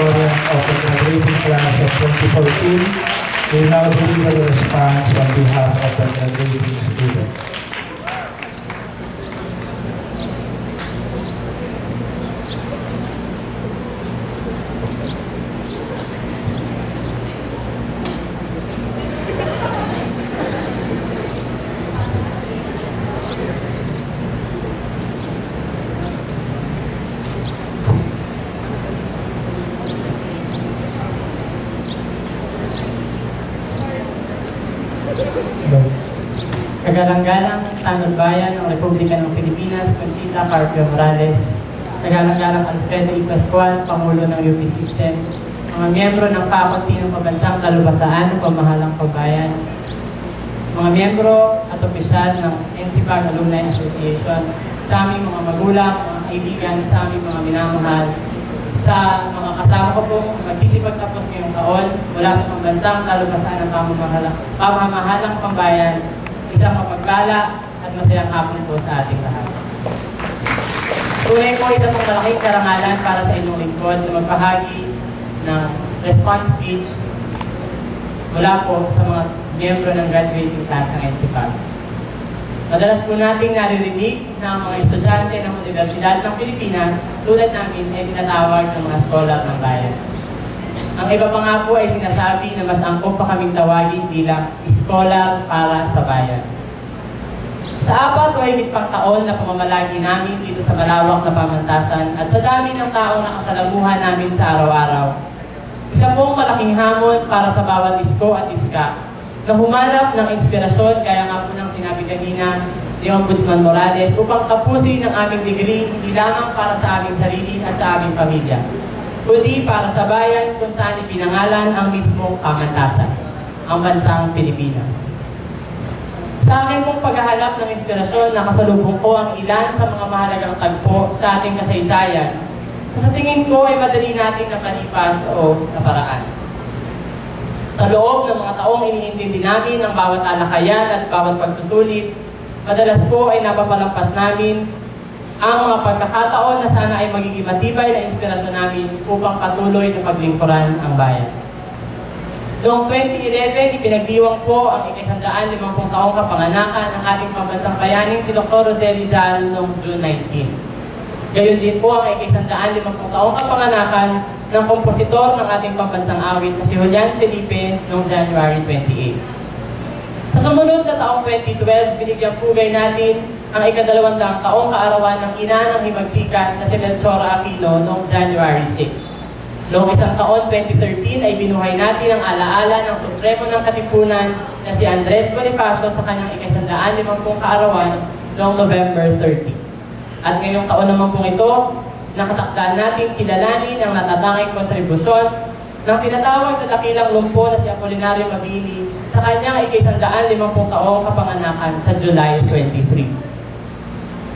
valedictorian of the graduating class of 2014 will now deliver the response on behalf of the graduating students. Kagalang-galang Tanod Bayan ng Republika ng Pilipinas, Conchita Carpio Morales, Kagalang-galang Alfredo E. Pascual, Pangulo ng UP System, mga miyembro ng Faculty ng Pambansang Kalubasaan ng Pamahalang Pagbayan, mga miyembro at opisyal ng NCPAG Alumni Association, sa aming mga magulang, mga kaibigan, sa aming mga minamahal, sa mga kasama ko pong magsisipagtapos ngayong taon mula sa Pambansang Kalubasaan ng Pamahalang Pambayan, isang mapagpala at masayang hapon po sa ating lahat. Tunay po isa pong malaking karangalan para sa inyong lingkod na magbahagi ng response speech mula po sa mga miyembro ng graduating class ng NCPAG. Madalas po nating naririnig na ang mga estudyante ng Universidad ng Pilipinas tulad namin ay tinatawag ng mga scholar ng bayan. Ang iba pa nga po ay sinasabi na mas angkop pa kaming tawagin bilang scholar para sa bayan. Sa 4 o higit pang taon na pamamalagi namin dito sa malawak na pamantasan at sa dami ng taong nakasalamuhan namin sa araw-araw, isa pong malaking hamon para sa bawat isko at iska na humanap ng inspirasyon, kaya nga po ng sinabi kanina ni Ombudsman Morales, upang tapusin ang aming degree hindi lamang para sa aming sarili at sa aming pamilya, kundi para sa bayan kung saan ipinangalan ang mismong kamantasan, ang bansang Pilipinas. Sa akin pong paghahanap ng inspirasyon, nakasalubong ko ang ilan sa mga mahalagang tagpo sa ating kasaysayan na sa tingin ko ay madali nating napalipas o naparaan. Sa loob ng mga taong iniintindi namin ang bawat talakayan at bawat pagsusulit, madalas po ay napapalampas namin ang mga pagkakataon na sana ay magiging matibay na inspirasyon namin upang patuloy na paglingkuran ang bayan. Noong 2011, ipinagdiwang po ang 150 taong kapanganakan ng ating pambansang bayaning si Dr. Jose Rizal noong June 19. Gayon din po ang 150 taong kapanganakan ng kompositor ng ating pambansang awit na si Julian Felipe noong January 28. Sa sumunod na taong 2012, binigyang pugay natin ang 200 taong kaarawan ng ina ng himagsikan na si Melchora Aquino noong January 6. Noong isang taon, 2013, ay binuhay natin ang alaala ng Supremo ng Katipunan na si Andres Bonifacio sa kanyang 150 kaarawan noong November 30. At ngayong taon naman pong ito, nakatakdaan natin kilalanin ang natatanging kontribusyon ng tinatawag na dakilang lumpo na si Apolinario Mabini sa kanyang 150 taong kapanganakan sa July 23.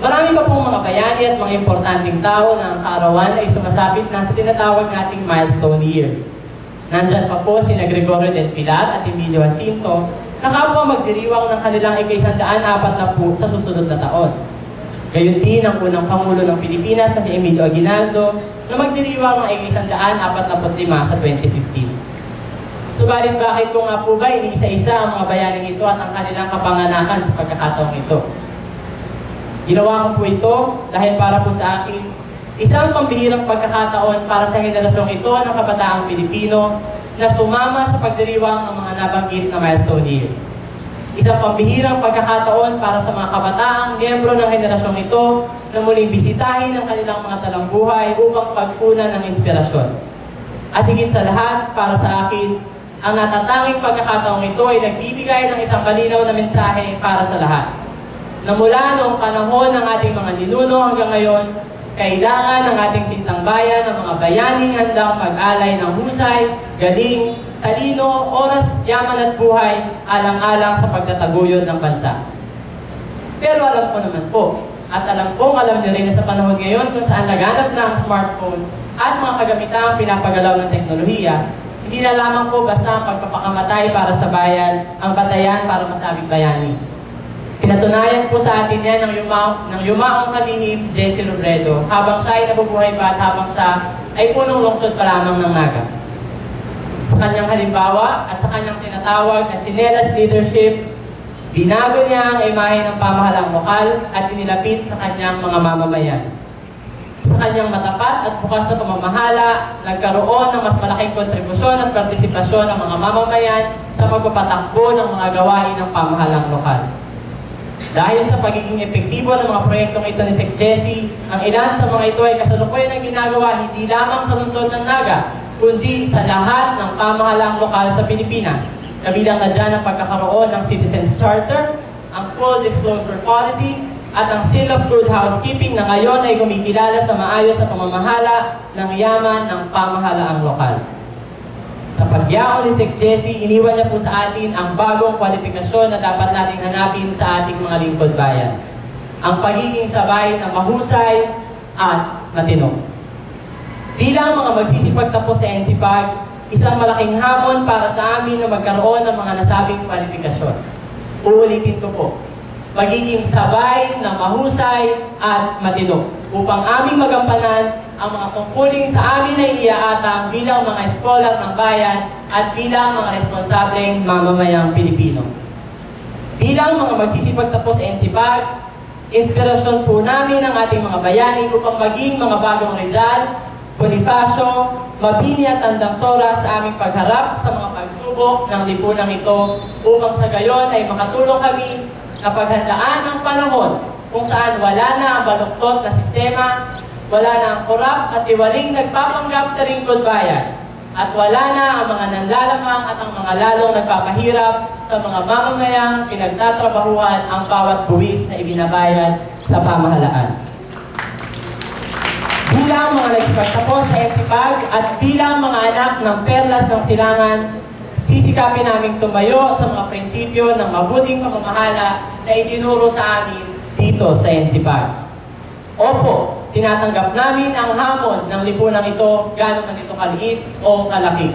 Marami pa pong mga bayani at mga importanteng tao na ang kaarawan ay sumasabit na sa tinatawag nating milestone years. Nandyan pa po sina Gregorio del Pilar at Emilio Jacinto na kapwa magdiriwang ng kanilang 140 sa susunod na taon. Gayon din ang unang Pangulo ng Pilipinas na si Emilio Aguinaldo na magdiriwang ng 145 sa 2015. Subalit bakit ko nga po ba iniisa-isa ang mga bayaning ito at ang kanilang kapanganakan sa pagkakataong ito? Ginawa ko po ito dahil para po sa akin, isang pambihirang pagkakataon para sa henerasyong ito ng kabataang Pilipino na sumama sa pagdiriwang ng mga nabanggit na milestone year. Isang pambihirang pagkakataon para sa mga kabataang miyembro ng henerasyong ito na muling bisitahin ang kanilang mga talambuhay upang pagpunan ng inspirasyon. At higit sa lahat, para sa akin, ang natatanging pagkakataong ito ay nagbibigay ng isang malinaw na mensahe para sa lahat. Na mula noong panahon ng ating mga ninuno hanggang ngayon, kailangan ng ating sintang bayan ng mga bayaning handang mag-alay ng husay, galing, talino, oras, yaman at buhay, alang-alang sa pagtataguyod ng bansa. Pero alam ko naman po, at alam niyo rin na sa panahon ngayon kung saan laganap na ang smartphones at mga kagamitang pinapagalaw ng teknolohiya, hindi na lamang po basta ang pagpapakamatay para sa bayan ang batayan para masabing bayani. Pinatunayan po sa atin yan ng yumaong kalihim Jesse Robredo habang siya ay nabubuhay pa at habang siya ay punong lungsod pa lamang ng Naga. Sa kanyang halimbawa at sa kanyang tinatawag na Chinelas Leadership, binago niya ang imahe ng pamahalang lokal at inilapit sa kanyang mga mamamayan. Sa kanyang matapat at bukas na pamamahala, nagkaroon ng mas malaking kontribusyon at partisipasyon ng mga mamamayan sa pagpapatakbo ng mga gawain ng pamahalang lokal. Dahil sa pagiging epektibo ng mga proyektong ito ni Sec. Jesse, ang ilan sa mga ito ay kasalukuyan ng ginagawa hindi lamang sa lungsod ng Naga, kundi sa lahat ng pamahalang lokal sa Pilipinas. Kabilang na dyan ang pagkakaroon ng Citizens Charter, ang Full Disclosure Policy, at ang Seal of Good Housekeeping na ngayon ay kumikilala sa maayos na pamamahala ng yaman ng pamahalaang lokal. Sa pagyaon ni Sec. Jesse, iniwan niya po sa atin ang bagong kwalifikasyon na dapat nating hanapin sa ating mga lingkod bayan. Ang pagiging sabay na mahusay at matino. Bilang mga magsisipagtapos sa NCPAG, isang malaking hamon para sa amin na magkaroon ng mga nasabing kwalifikasyon. Uulitin ko po. Magiging sabay na mahusay at matino upang aming magampanan ang mga tungkuling sa amin ay iaatang bilang mga eskolar ng bayan at bilang mga responsableng mamamayang Pilipino. Bilang mga magsisipagtapos sa NCPAG, inspirasyon po namin ang ating mga bayani upang maging mga bagong Rizal, Bonifacio, Mabini at Tandangsora sa aming pagharap sa mga pagsubok ng lipunang ito upang sa gayon ay makatulong kami na paghandaan ng panahon kung saan wala na ang baluktot na sistema, wala na ang korap at tiwaling nagpapanggap na lingkod bayan, at wala na ang mga nanlalamang at ang mga lalong nagpapahirap sa mga mamamayang pinagtatrabahuan ang bawat buwis na ibinabayad sa pamahalaan. Bilang mga nagpagtapos sa NCPAG at bilang mga anak ng perlas ng silangan, sisikapin naming tumayo sa mga prinsipyo ng mabuting pamamahala na itinuro sa amin dito sa NCPAG. Opo, tinatanggap namin ang hamon ng lipunan ito gano'n na ito kaliit o kalaki.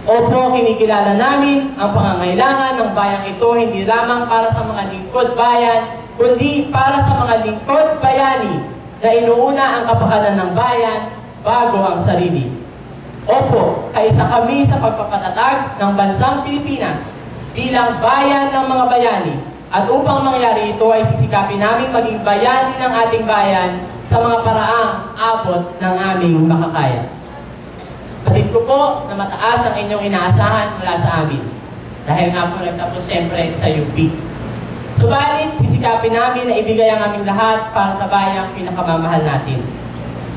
Opo, kinikilala namin ang pangangailangan ng bayang ito hindi lamang para sa mga lingkod bayan, kundi para sa mga lingkod bayani na inuuna ang kapakanan ng bayan bago ang sarili. Opo, kaisa kami sa pagpapatatag ng bansang Pilipinas bilang bayan ng mga bayani. At upang mangyari ito ay sisikapin namin maging bayani ng ating bayan sa mga paraang abot ng aming makakaya. Patid ko po na mataas ang inyong inaasahan mula sa amin. Dahil nga po nagtapos siyempre sa UP. Subalit, sisikapin namin na ibigay ang aming lahat para sa bayang pinakamamahal natin.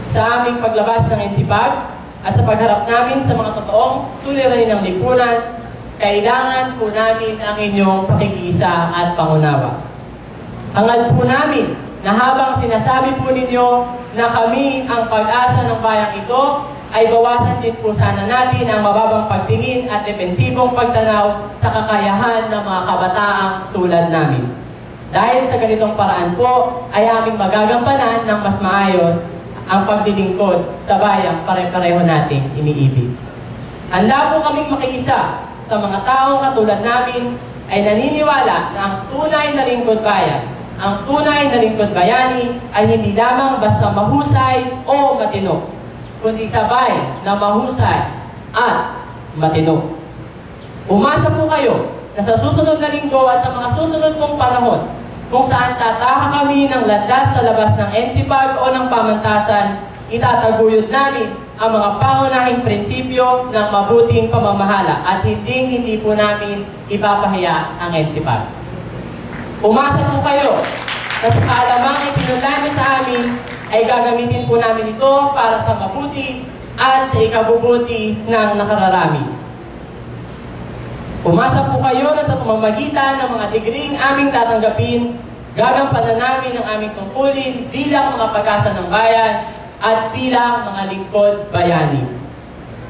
Sa aming paglabas ng NCPAG at sa pagharap namin sa mga totoong suliranin ng lipunan, kailangan po namin ang inyong pakikiisa at pangunawa. Hangad po namin na habang sinasabi po ninyo na kami ang pag-asa ng bayang ito, ay bawasan din po sana natin ang mababang pagtingin at depensibong pagtanaw sa kakayahan ng mga kabataang tulad namin. Dahil sa ganitong paraan po, ay aming magagampanan ng mas maayos ang paglilingkod sa bayang pare-pareho nating iniibig. Handa po kaming makiisa sa mga taong katulad namin ay naniniwala na ang tunay na lingkod bayan, ang tunay na lingkod bayani ay hindi lamang basta mahusay o matino, kundi sabay na mahusay at matino. Umasa po kayo na sa susunod na linggo at sa mga susunod kong panahon, kung saan tataha kami ng landas sa labas ng NCPAG o ng pamantasan, itataguyod namin ang mga pangunahing prinsipyo ng mabuting pamamahala at hindi po namin ipapahiya ang NCPAG. Umasa po kayo na sa kaalamang ipinulani sa amin ay gagamitin po namin ito para sa mabuti at sa ikabubuti ng nakararami. Umasa po kayo na sa pamamagitan ng mga digring aming tatanggapin, gagampanan namin ang aming tungkulin bilang mga pag-asa ng bayan at bilang mga lingkod bayani.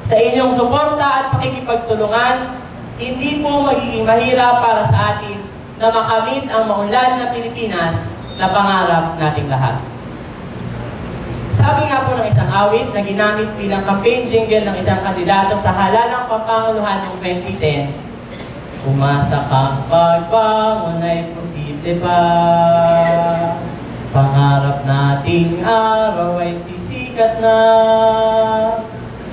Sa inyong suporta at pakikipagtulungan, hindi po magiging mahirap para sa atin na makamit ang maunlad na Pilipinas na pangarap nating lahat. Sabi nga po ng isang awit na ginamit bilang campaign jingle ng isang kandidato sa halalang pampanguluhan noong 2010, umasa kang pagbangon ay posible. pa. Pangarap nating araw ay sisikat na,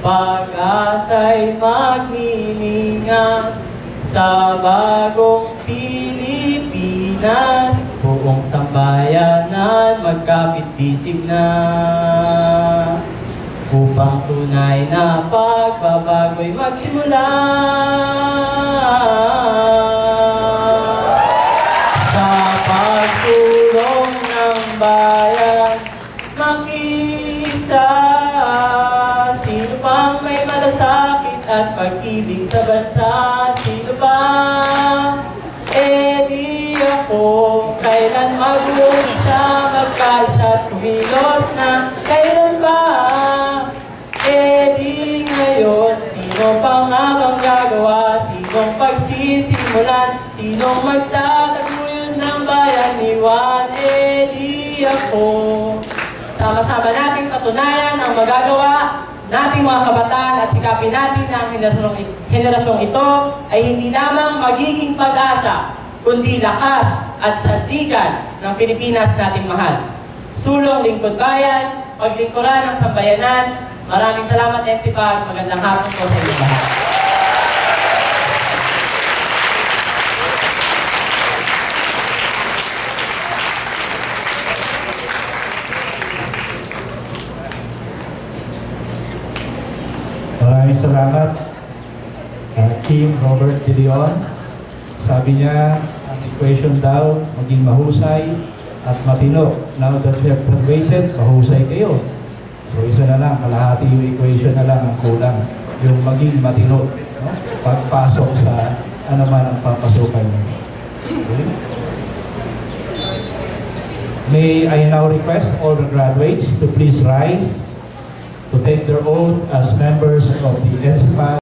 pag-asa'y magniningas sa bagong Pilipinas. Buong sambayanan magkapit-bisig na, upang tunay na pagbabago'y magsimula. Sa pagtulong ng bayan, makiisa. Sino pang may malasakit at pag-ibig sa bansa? Sino ba? Di ako kailan mag-uisa, magkaisa at kumilos na. Kailan ba? Di ngayon. Sino pa nga bang gagawa? Sinong pagsisimulan? Sinong magtataguyod ng bayan ni Juan? Di ako. Sama-sama nating patunayan ang magagawa nating mga kabataan at sikapin natin na ang henerasyong ito ay hindi lamang magiging pag-asa, kundi lakas at sandigan ng Pilipinas nating mahal. Sulong lingkod bayan, paglingkuran ng sambayanan. Maraming salamat, NCPAG. Magandang hapon po sa inyong lahat. Maraming salamat, Team Robert De Leon. Sabi niya, ang equation daw, maging mahusay at matino. Now that you have graduated, mahusay kayo. So isa na lang, kalahati yung equation na lang ang kulang. Yung maging matino, no? Pagpasok sa anuman ang papasukan niyo. Okay? May I now request all the graduates to please rise to take their oath as members of the NCPAG.